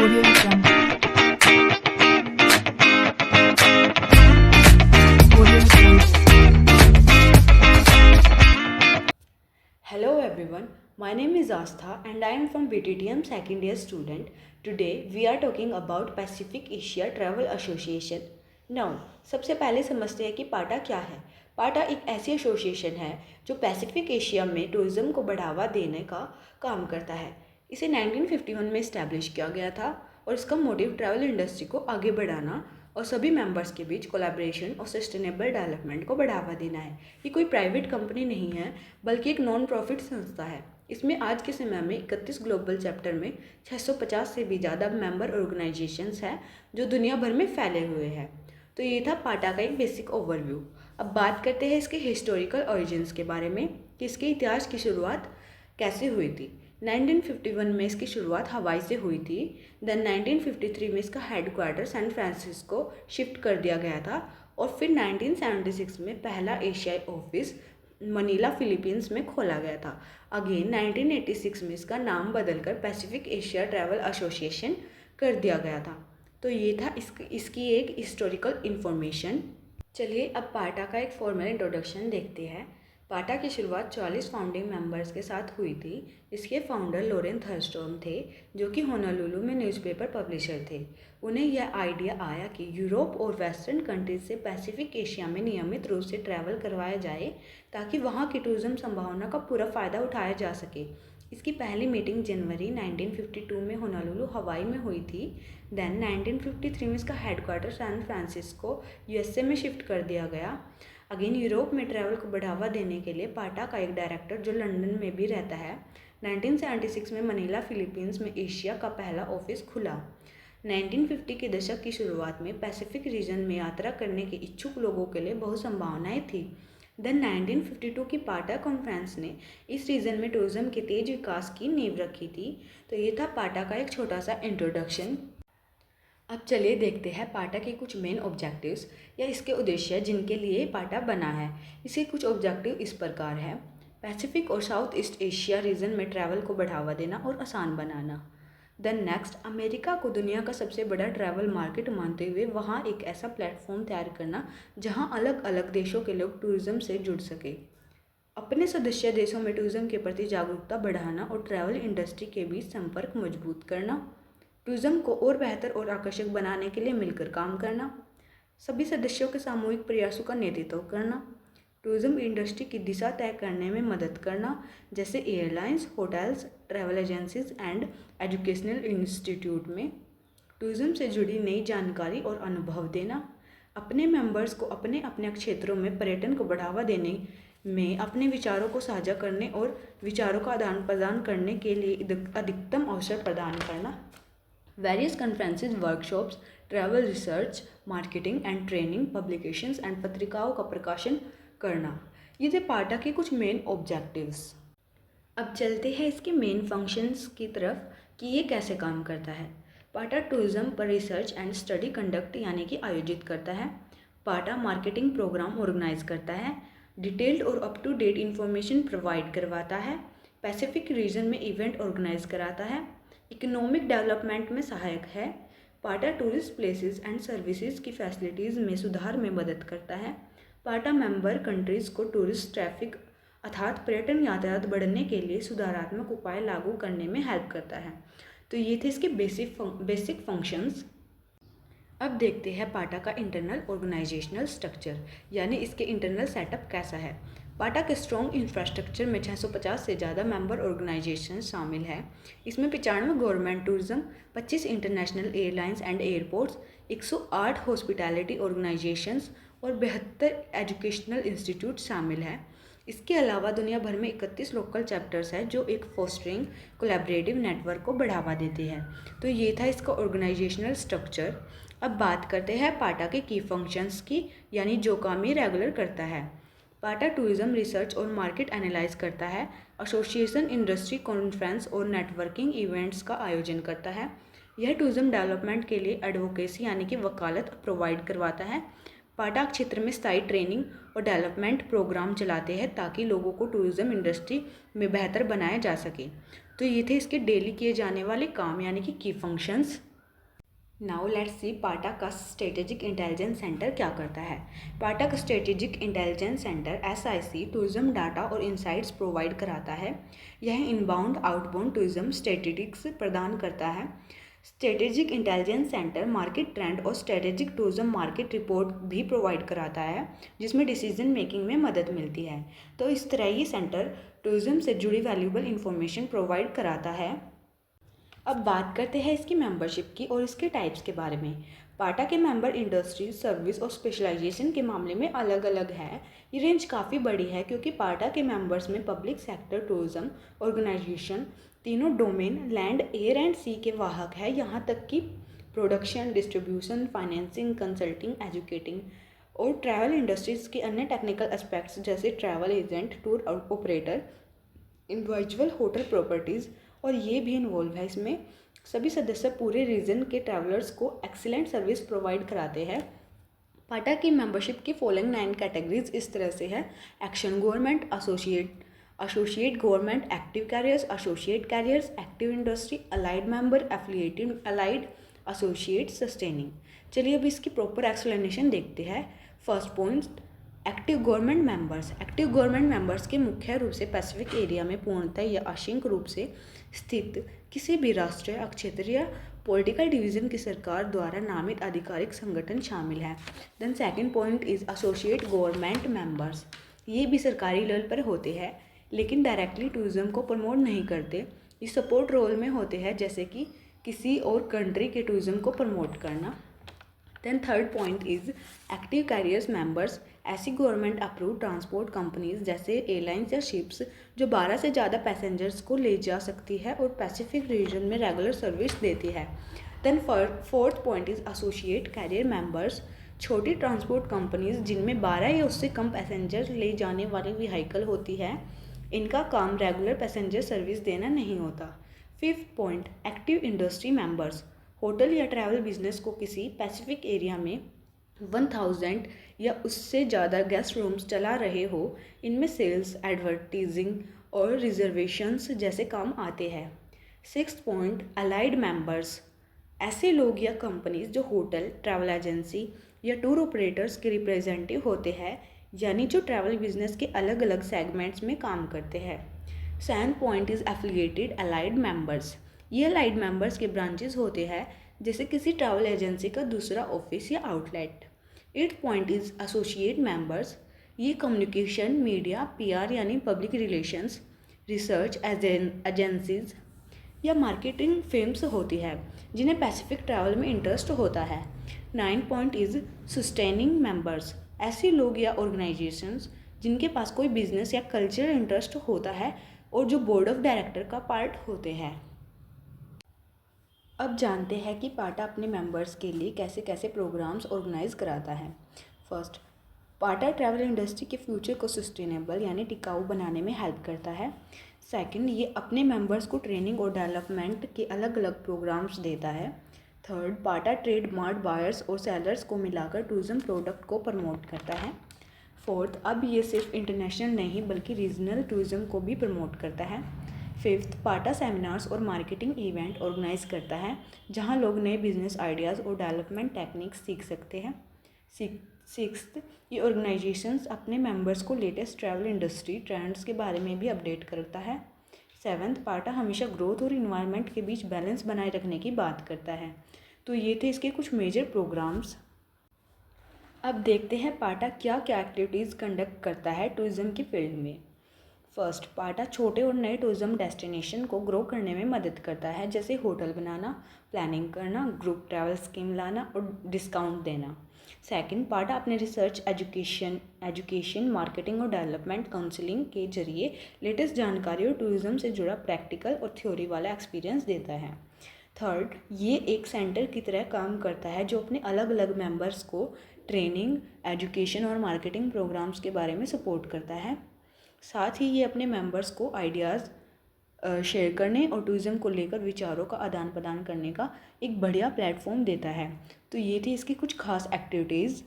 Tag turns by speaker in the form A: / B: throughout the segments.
A: Audio Jungle. Audio Jungle.
B: Hello everyone, my name is Astha and I am from BTTM second year student. Today we are talking about Pacific Asia Travel Association. Now, सबसे पहले समझते हैं कि पाटा क्या है। पाटा एक ऐसी एसोसिएशन है जो पैसिफिक एशिया में टूरिज्म को बढ़ावा देने का काम करता है। इसे 1951 में इस्टेब्लिश किया गया था और इसका मोटिव ट्रैवल इंडस्ट्री को आगे बढ़ाना और सभी मेंबर्स के बीच कोलैबोरेशन और सस्टेनेबल डेवलपमेंट को बढ़ावा देना है। ये कोई प्राइवेट कंपनी नहीं है बल्कि एक नॉन प्रॉफिट संस्था है। इसमें आज के समय में 31 ग्लोबल चैप्टर में 650 से भी ज़्यादा मेंबर ऑर्गेनाइजेशंस हैं जो दुनिया भर में फैले हुए हैं। तो ये था पाटा का एक बेसिक ओवरव्यू। अब बात करते हैं इसके हिस्टोरिकल ओरिजिन्स के बारे में कि इसके इतिहास की शुरुआत कैसे हुई थी। 1951 में इसकी शुरुआत हवाई से हुई थी। देन 1953 में इसका हेडक्वार्टर सैन फ्रांसिस्को शिफ्ट कर दिया गया था और फिर 1976 में पहला एशियाई ऑफिस मनीला फिलीपींस में खोला गया था। अगेन 1986 में इसका नाम बदलकर पैसिफिक एशिया ट्रैवल एसोसिएशन कर दिया गया था। तो ये था इसकी एक हिस्टोरिकल इन्फॉर्मेशन। चलिए अब पाटा का एक फॉर्मल इंट्रोडक्शन देखते हैं। पाटा की शुरुआत 44 फाउंडिंग मेंबर्स के साथ हुई थी। इसके फाउंडर लोरेन थर्स्टॉर्म थे जो कि होनोलुलु में न्यूज़पेपर पब्लिशर थे। उन्हें यह आइडिया आया कि यूरोप और वेस्टर्न कंट्रीज से पैसिफिक एशिया में नियमित रूप से ट्रैवल करवाया जाए ताकि वहाँ की टूरिज्म संभावना का पूरा फ़ायदा उठाया जा सके। इसकी पहली मीटिंग जनवरी 1952 में होनोलुलु हवाई में हुई थी। देन 1953 में इसका हेडक्वार्टर सैन फ्रांसिस्को यूएसए में शिफ्ट कर दिया गया। अगेन यूरोप में ट्रैवल को बढ़ावा देने के लिए पाटा का एक डायरेक्टर जो लंदन में भी रहता है। 1976 में मनीला फिलीपींस में एशिया का पहला ऑफिस खुला। 1950 के दशक की शुरुआत में पैसिफिक रीजन में यात्रा करने के इच्छुक लोगों के लिए बहुत संभावनाएं थी। देन 1952 की पाटा कॉन्फ्रेंस ने इस रीजन में टूरिज्म के तेज विकास की नींव रखी थी। तो ये था पाटा का एक छोटा सा इंट्रोडक्शन। अब चलिए देखते हैं पाटा के कुछ मेन ऑब्जेक्टिव्स या इसके उद्देश्य जिनके लिए पाटा बना है। इसके कुछ ऑब्जेक्टिव इस प्रकार है। पैसिफिक और साउथ ईस्ट एशिया रीजन में ट्रैवल को बढ़ावा देना और आसान बनाना। देन नेक्स्ट, अमेरिका को दुनिया का सबसे बड़ा ट्रैवल मार्केट मानते हुए वहाँ एक ऐसा प्लेटफॉर्म तैयार करना जहाँ अलग अलग देशों के लोग टूरिज्म से जुड़ सके। अपने सदस्य देशों में टूरिज्म के प्रति जागरूकता बढ़ाना और ट्रैवल इंडस्ट्री के बीच संपर्क मजबूत करना। टूरिज्म को और बेहतर और आकर्षक बनाने के लिए मिलकर काम करना। सभी सदस्यों के सामूहिक प्रयासों का नेतृत्व करना। टूरिज्म इंडस्ट्री की दिशा तय करने में मदद करना जैसे airlines, hotels, travel agencies and educational institute में। टूरिज्म से जुड़ी नई जानकारी और अनुभव देना। अपने मेंबर्स को अपने अपने क्षेत्रों में पर्यटन को बढ़ावा देने में अपने विचारों को साझा करने और विचारों का आदान प्रदान करने के लिए अधिकतम अवसर प्रदान करना। Various conferences, workshops, travel research, marketing and training, publications and पत्रिकाओं का प्रकाशन करना। ये थे पाटा के कुछ मेन ऑब्जेक्टिव्स। अब चलते हैं इसके मेन फंक्शंस की तरफ कि ये कैसे काम करता है। पाटा टूरिज्म पर रिसर्च एंड स्टडी कंडक्ट यानी कि आयोजित करता है। पाटा मार्केटिंग प्रोग्राम ऑर्गेनाइज करता है। डिटेल्ड और up to date information provide करवाता है। पैसिफिक रीजन में इवेंट ऑर्गेनाइज कराता है। इकोनॉमिक डेवलपमेंट में सहायक है। PATA tourist places and services की फैसिलिटीज़ में सुधार में मदद करता है। पाटा मेंबर कंट्रीज़ को टूरिस्ट ट्रैफिक अर्थात पर्यटन यातायात बढ़ने के लिए सुधारात्मक उपाय लागू करने में हेल्प करता है। तो ये थे इसके बेसिक फंक्शंस। अब देखते हैं पाटा का इंटरनल ऑर्गेनाइजेशनल स्ट्रक्चर यानी इसके इंटरनल सेटअप कैसा है। पाटा के स्ट्रॉन्ग इंफ्रास्ट्रक्चर में 650 से ज़्यादा मेंबर ऑर्गेनाइजेशन शामिल है। इसमें 95 government tourism, 25 international airlines and airports, 108 hospitality organisations और 72 एजुकेशनल इंस्टीट्यूट शामिल हैं। इसके अलावा दुनिया भर में 31 लोकल चैप्टर्स हैं जो एक फोस्टरिंग कोलैबोरेटिव नेटवर्क को बढ़ावा देते हैं। तो ये था इसका ऑर्गेनाइजेशनल स्ट्रक्चर। अब बात करते हैं पाटा के की फंक्शंस की यानी जो काम ये रेगुलर करता है। पाटा टूरिज्म रिसर्च और मार्केट एनालाइज करता है। एसोसिएशन इंडस्ट्री कॉन्फ्रेंस और नेटवर्किंग इवेंट्स का आयोजन करता है। यह टूरिज्म डेवलपमेंट के लिए एडवोकेसी यानी कि वकालत प्रोवाइड करवाता है। पाटा क्षेत्र में स्थायी ट्रेनिंग और डेवलपमेंट प्रोग्राम चलाते हैं ताकि लोगों को टूरिज्म इंडस्ट्री में बेहतर बनाया जा सके। तो ये थे इसके डेली किए जाने वाले काम यानी कि की फंक्शंस। नाउ लेट्स सी पाटा का स्ट्रेटेजिक इंटेलिजेंस सेंटर क्या करता है। पाटा का strategic intelligence centre SIC tourism data और इंसाइट्स प्रोवाइड कराता है। यह इनबाउंड आउटबाउंड टूरिज्म स्ट्रेटेजिक्स प्रदान करता है। Strategic intelligence centre market trend और स्ट्रेटेजिक टूरिज्म मार्केट रिपोर्ट भी प्रोवाइड कराता है, जिसमें डिसीजन मेकिंग में मदद मिलती है। तो इस तरह ये सेंटर टूरिज्म से जुड़ी वैल्यूएबल इंफॉर्मेशन प्रोवाइड कराता है। अब बात करते हैं इसकी मेंबरशिप की और इसके टाइप्स के बारे में। पाटा के मेंबर इंडस्ट्री, सर्विस और स्पेशलाइजेशन के मामले में अलग अलग है। ये रेंज काफ़ी बड़ी है क्योंकि पाटा के मेंबर्स में पब्लिक सेक्टर, टूरिज्म ऑर्गेनाइजेशन, तीनों डोमेन लैंड, एयर एंड सी के वाहक है, यहाँ तक कि production, distribution, financing, consulting, educating और ट्रैवल इंडस्ट्रीज़ के अन्य टेक्निकल एस्पेक्ट्स जैसे travel agent, tour operator, individual hotel properties और ये भी इन्वॉल्व है इसमें। सभी सदस्य पूरे रीजन के ट्रैवलर्स को एक्सीलेंट सर्विस प्रोवाइड कराते हैं। पाटा की मेंबरशिप की फॉलोइंग 9 कैटेगरीज इस तरह से है। Action government, associate government, active carriers, associate carriers, active industry, allied member, affiliated allied, associate, sustaining. चलिए अब इसकी प्रॉपर एक्सप्लेनेशन देखते हैं। First point, active government members. Active government members के मुख्य रूप से पैसिफिक एरिया में पूर्णतः या आंशिक रूप से स्थित किसी भी राष्ट्रीय, क्षेत्रीय पॉलिटिकल डिवीजन की सरकार द्वारा नामित आधिकारिक संगठन शामिल है। Then second point is associate government members. ये भी सरकारी लेवल पर होते हैं लेकिन डायरेक्टली टूरिज्म को प्रमोट नहीं करते। ये सपोर्ट रोल में होते हैं, जैसे कि किसी और कंट्री के टूरिज्म को प्रमोट करना। Then third point is active carriers members. ऐसी गवर्नमेंट अप्रूव ट्रांसपोर्ट कंपनीज जैसे एयरलाइंस या शिप्स जो 12 से ज़्यादा पैसेंजर्स को ले जा सकती है और पैसिफिक रीजन में रेगुलर सर्विस देती है। Then fourth point is associate carrier members. छोटी ट्रांसपोर्ट कंपनीज जिनमें 12 या उससे कम पैसेंजर ले जाने वाली व्हीकल होती है, इनका काम रेगुलर पैसेंजर सर्विस देना नहीं होता। Fifth point, active industry members. Hotel या ट्रैवल बिजनेस को किसी पैसिफिक एरिया में 1000 या उससे ज़्यादा गेस्ट रूम्स चला रहे हो, इनमें सेल्स, एडवर्टीजिंग और रिजर्वेशंस जैसे काम आते हैं। Sixth point, allied members. ऐसे लोग या कंपनीज जो होटल, ट्रैवल एजेंसी या टूर ऑपरेटर्स के रिप्रेजेंटेटिव होते हैं, यानी जो ट्रैवल बिजनेस के अलग अलग सेगमेंट्स में काम करते हैं। Seventh point is affiliated allied members. ये अलाइड मेंबर्स के ब्रांचेस होते हैं, जैसे किसी ट्रैवल एजेंसी का दूसरा ऑफिस या outlet. Eighth point is associate members. ये कम्युनिकेशन, मीडिया, PR यानी पब्लिक रिलेशंस, रिसर्च एजेंसीज या मार्केटिंग फिल्म्स होती है, जिन्हें पैसिफिक ट्रैवल में इंटरेस्ट होता है। Nine point is sustaining members. ऐसे लोग या ऑर्गेनाइजेशंस जिनके पास कोई बिजनेस या कल्चरल इंटरेस्ट होता है और जो बोर्ड ऑफ डायरेक्टर का पार्ट होते हैं। अब जानते हैं कि पाटा अपने मेंबर्स के लिए कैसे कैसे प्रोग्राम्स ऑर्गेनाइज कराता है। फर्स्ट, पाटा ट्रैवल इंडस्ट्री के फ्यूचर को सस्टेनेबल यानी टिकाऊ बनाने में हेल्प करता है। सेकंड, ये अपने मेंबर्स को ट्रेनिंग और डेवलपमेंट के अलग अलग प्रोग्राम्स देता है। थर्ड, पाटा ट्रेड मार्ट बायर्स और सेलर्स को मिलाकर टूरिज्म प्रोडक्ट को प्रमोट करता है। फोर्थ, अब ये सिर्फ इंटरनेशनल नहीं बल्कि रीजनल टूरिज्म को भी प्रमोट करता है। फिफ्थ, पाटा सेमिनार्स और मार्केटिंग इवेंट ऑर्गेनाइज करता है, जहां लोग नए बिजनेस आइडियाज़ और डेवलपमेंट टेक्निक्स सीख सकते हैं। सिक्स्थ, ये ऑर्गेनाइजेशंस अपने मेंबर्स को लेटेस्ट ट्रैवल इंडस्ट्री ट्रेंड्स के बारे में भी अपडेट करता है। सेवन्थ, पाटा हमेशा ग्रोथ और इन्वायरमेंट के बीच बैलेंस बनाए रखने की बात करता है। तो ये थे इसके कुछ मेजर प्रोग्राम्स। अब देखते हैं पाटा क्या क्या एक्टिविटीज़ कंडक्ट करता है टूरिज़्म की फील्ड में। फर्स्ट, पाटा छोटे और नए टूरिज्म डेस्टिनेशन को ग्रो करने में मदद करता है, जैसे होटल बनाना, प्लानिंग करना, ग्रुप ट्रैवल स्कीम लाना और डिस्काउंट देना। सेकंड, पाटा अपने रिसर्च, एजुकेशन, मार्केटिंग और डेवलपमेंट काउंसलिंग के जरिए लेटेस्ट जानकारी और टूरिज्म से जुड़ा प्रैक्टिकल और थ्योरी वाला एक्सपीरियंस देता है। थर्ड, ये एक सेंटर की तरह काम करता है जो अपने अलग अलग मेंबर्स को ट्रेनिंग, एजुकेशन और प्रोग्राम्स के बारे में सपोर्ट करता है। साथ ही ये अपने मेंबर्स को आइडियाज़ शेयर करने और टूरिज़्म को लेकर विचारों का आदान प्रदान करने का एक बढ़िया प्लेटफॉर्म देता है। तो ये थी इसकी कुछ खास एक्टिविटीज़।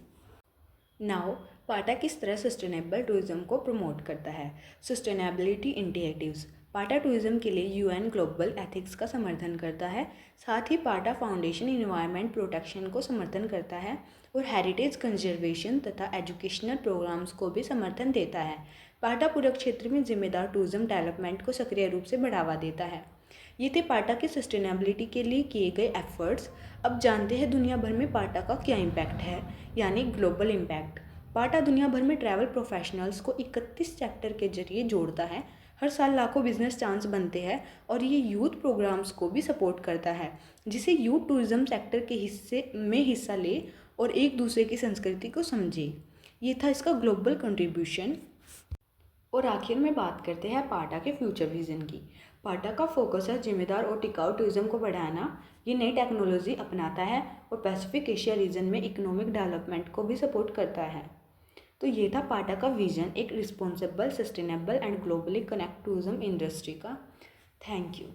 B: नाउ, पाटा किस तरह सस्टेनेबल टूरिज़्म को प्रमोट करता है। Sustainability initiatives. पाटा टूरिज्म के लिए यूएन ग्लोबल एथिक्स का समर्थन करता है। साथ ही पाटा फाउंडेशन इन्वायरमेंट प्रोटेक्शन को समर्थन करता है और हेरिटेज कंजर्वेशन तथा एजुकेशनल प्रोग्राम्स को भी समर्थन देता है। पाटा पूरक क्षेत्र में जिम्मेदार टूरिज्म डेवलपमेंट को सक्रिय रूप से बढ़ावा देता है। ये थे पाटा की सस्टेनेबिलिटी के लिए किए गए एफर्ट्स। अब जानते हैं दुनिया भर में पाटा का क्या इम्पैक्ट है, यानी ग्लोबल इम्पैक्ट। पाटा दुनिया भर में ट्रैवल प्रोफेशनल्स को 31 सेक्टर के जरिए जोड़ता है। हर साल लाखों बिजनेस चांस बनते हैं और ये यूथ प्रोग्राम्स को भी सपोर्ट करता है, जिसे यूथ टूरिज्म सेक्टर के हिस्सा ले और एक दूसरे की संस्कृति को समझे। ये था इसका ग्लोबल कंट्रीब्यूशन। और आखिर में बात करते हैं पाटा के फ्यूचर विजन की। पाटा का फोकस है जिम्मेदार और टिकाऊ टूरिज्म को बढ़ाना। ये नई टेक्नोलॉजी अपनाता है और पैसिफिक एशिया रीजन में इकोनॉमिक डेवलपमेंट को भी सपोर्ट करता है। तो ये था पाटा का विजन, एक responsible, sustainable and globally connect tourism industry का। Thank you.